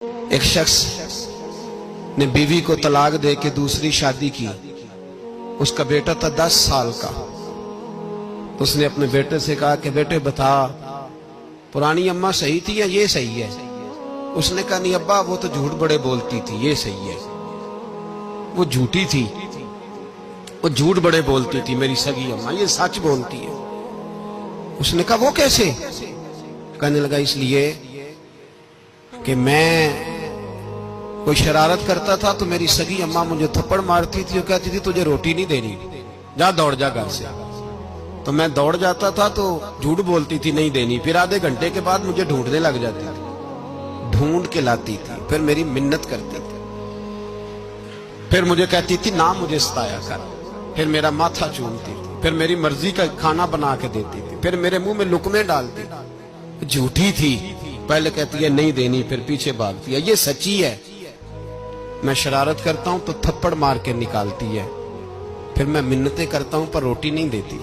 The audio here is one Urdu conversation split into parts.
ایک شخص نے بیوی کو طلاق دے کے دوسری شادی کی. اس کا بیٹا تھا 10 سال کا. اس نے اپنے بیٹے سے کہا کہ بیٹے بتا پرانی اماں صحیح تھی یا یہ صحیح ہے؟ اس نے کہا نہیں ابا وہ تو جھوٹ بڑے بولتی تھی، یہ صحیح ہے. وہ جھوٹی تھی، وہ جھوٹ بڑے بولتی تھی میری سگی اماں، یہ سچ بولتی ہے. اس نے کہا وہ کیسے؟ کہنے لگا اس لیے کہ میں کوئی شرارت کرتا تھا تو میری سگی اماں مجھے تھپڑ مارتی تھی اور کہتی تھی تجھے روٹی نہیں دینی، جا دوڑ جا گھر سے. تو میں دوڑ جاتا تھا تو جھوٹ بولتی تھی نہیں دینی، پھر آدھے گھنٹے کے بعد مجھے ڈھونڈنے لگ جاتی تھی، ڈھونڈ کے لاتی تھی، پھر میری منت کرتی تھی، پھر مجھے کہتی تھی نہ مجھے ستایا کر، پھر میرا ماتھا چومتی تھی، پھر میری مرضی کا کھانا بنا کے دیتی تھی، پھر میرے منہ میں لقمے ڈالتی تھی. جھوٹی تھی، پہلے کہتی ہے نہیں دینی پھر پیچھے بھاگتی ہے. یہ سچی ہے، میں شرارت کرتا ہوں تو تھپڑ مار کے نکالتی ہے، پھر میں منتیں کرتا ہوں پر روٹی نہیں دیتی،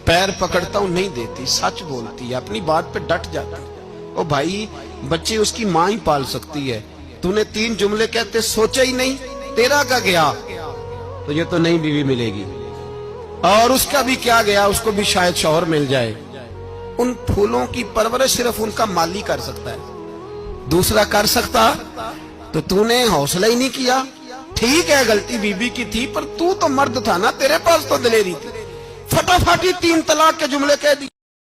پیر پکڑتا ہوں نہیں دیتی. سچ بولتی ہے، اپنی بات پہ ڈٹ جاتی. او بھائی بچے اس کی ماں ہی پال سکتی ہے، تو نے 3 جملے کہتے سوچا ہی نہیں، تیرا کا گیا تو یہ تو نئی بیوی ملے گی، اور اس کا بھی کیا گیا، اس کو بھی شاید شوہر مل جائے. ان پھولوں کی پرورش صرف ان کا مالی کر سکتا ہے، دوسرا کر سکتا؟ تو نے حوصلہ ہی نہیں کیا. ٹھیک ہے غلطی بی بی کی تھی پر تو مرد تھا نا، تیرے پاس تو دلیری تھی. فٹافٹ 3 طلاق کے جملے کہہ دی.